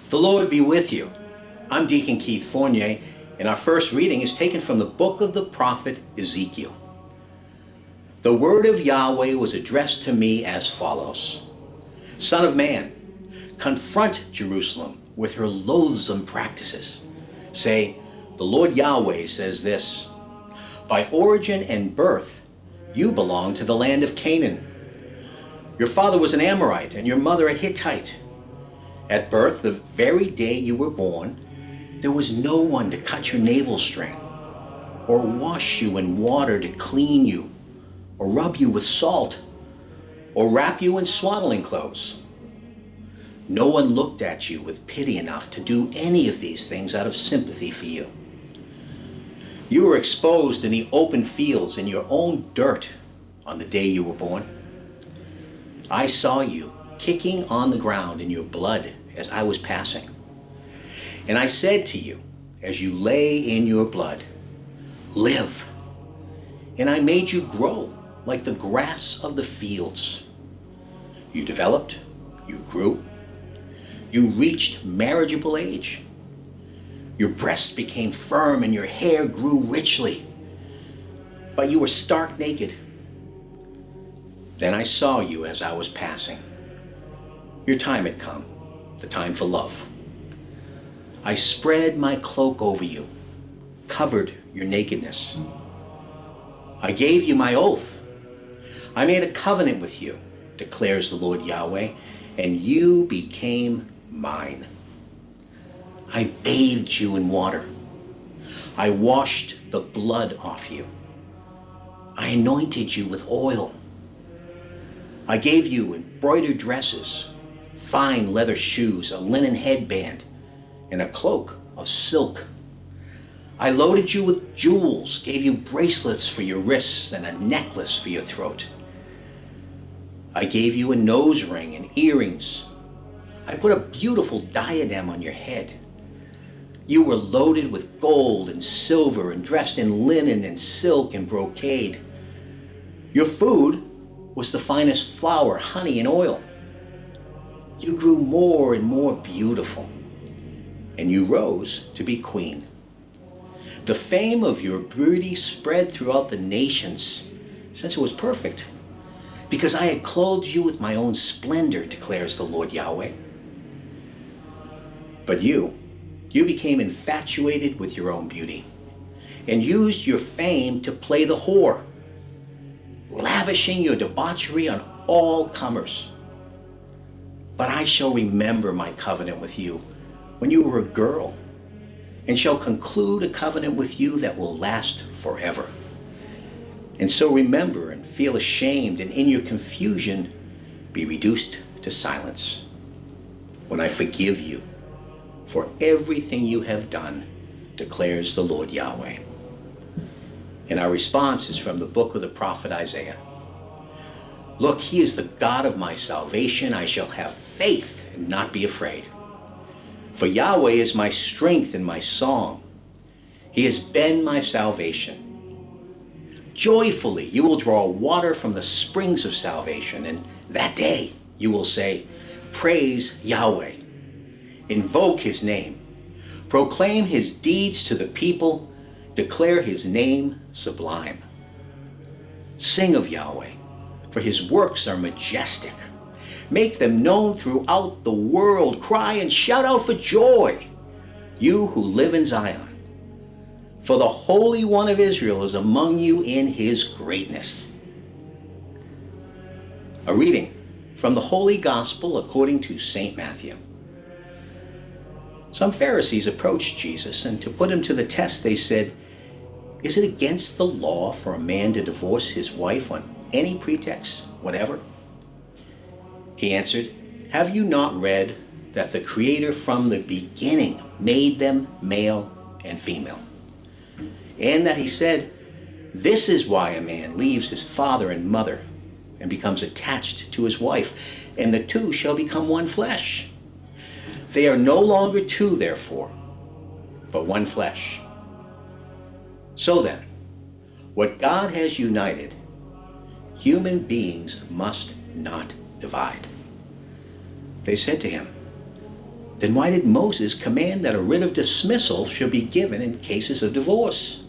The Lord be with you. I'm Deacon Keith Fournier, and our first reading is taken from the book of the prophet Ezekiel. The word of Yahweh was addressed to me as follows. Son of man, confront Jerusalem with her loathsome practices. Say, the Lord Yahweh says this, by origin and birth, you belong to the land of Canaan. Your father was an Amorite and your mother a Hittite. At birth, the very day you were born, there was no one to cut your navel-string, or wash you in water to clean you, or rub you with salt, or wrap you in swaddling clothes. No one looked at you with pity enough to do any of these things out of sympathy for you. You were exposed in the open fields in your own dirt on the day you were born. I saw you kicking on the ground in your blood as I was passing. And I said to you, as you lay in your blood, live. And I made you grow like the grass of the fields. You developed, you grew, you reached marriageable age. Your breasts became firm and your hair grew richly, but you were stark naked. Then I saw you as I was passing. Your time had come, the time for love. I spread my cloak over you, covered your nakedness. I gave you my oath. I made a covenant with you, declares the Lord Yahweh, and you became mine. I bathed you in water. I washed the blood off you. I anointed you with oil. I gave you embroidered dresses, fine leather shoes, a linen headband, and a cloak of silk. I loaded you with jewels, gave you bracelets for your wrists and a necklace for your throat. I gave you a nose ring and earrings. I put a beautiful diadem on your head. You were loaded with gold and silver and dressed in linen and silk and brocade. Your food was the finest flour, honey, and oil. You grew more and more beautiful, and you rose to be queen. The fame of your beauty spread throughout the nations, since it was perfect, because I had clothed you with my own splendor, declares the Lord Yahweh. But you became infatuated with your own beauty, and used your fame to play the whore, lavishing your debauchery on all comers. But I shall remember my covenant with you when you were a girl, and shall conclude a covenant with you that will last forever. And so remember and feel ashamed, and in your confusion be reduced to silence, when I forgive you for everything you have done, declares the Lord Yahweh. And our response is from the book of the prophet Isaiah. Look, he is the God of my salvation. I shall have faith and not be afraid. For Yahweh is my strength and my song. He has been my salvation. Joyfully you will draw water from the springs of salvation, and that day you will say, praise Yahweh. Invoke his name. Proclaim his deeds to the people. Declare his name sublime. Sing of Yahweh, for his works are majestic. Make them known throughout the world. Cry and shout out for joy, you who live in Zion. For the Holy One of Israel is among you in his greatness. A reading from the Holy Gospel according to St. Matthew. Some Pharisees approached Jesus, and to put him to the test, they said, is it against the law for a man to divorce his wife on any pretext, whatever? He answered, have you not read that the Creator from the beginning made them male and female? And that he said, this is why a man leaves his father and mother and becomes attached to his wife, and the two shall become one flesh. They are no longer two, therefore, but one flesh. So then, what God has united, human beings must not divide. They said to him, Then why did Moses command that a writ of dismissal should be given in cases of divorce?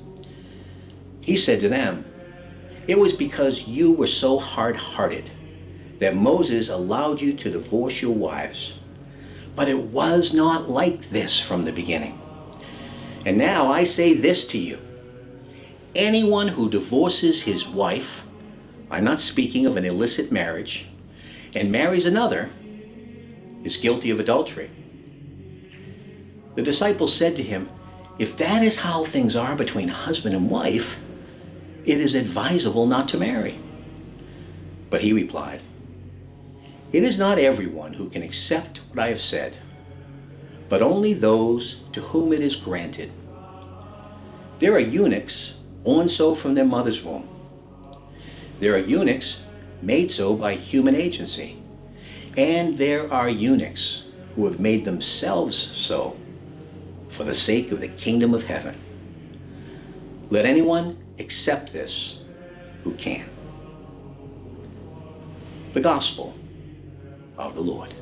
He said to them, "It was because you were so hard-hearted that Moses allowed you to divorce your wives. But it was not like this from the beginning. And now I say this to you. Anyone who divorces his wife, I'm not speaking of an illicit marriage, and marries another, is guilty of adultery." The disciples said to him, "If that is how things are between husband and wife, it is advisable not to marry." But he replied, "It is not everyone who can accept what I have said, but only those to whom it is granted. There are eunuchs born so from their mother's womb. There are eunuchs made so by human agency. And there are eunuchs who have made themselves so for the sake of the kingdom of heaven. Let anyone accept this who can." The Gospel of the Lord.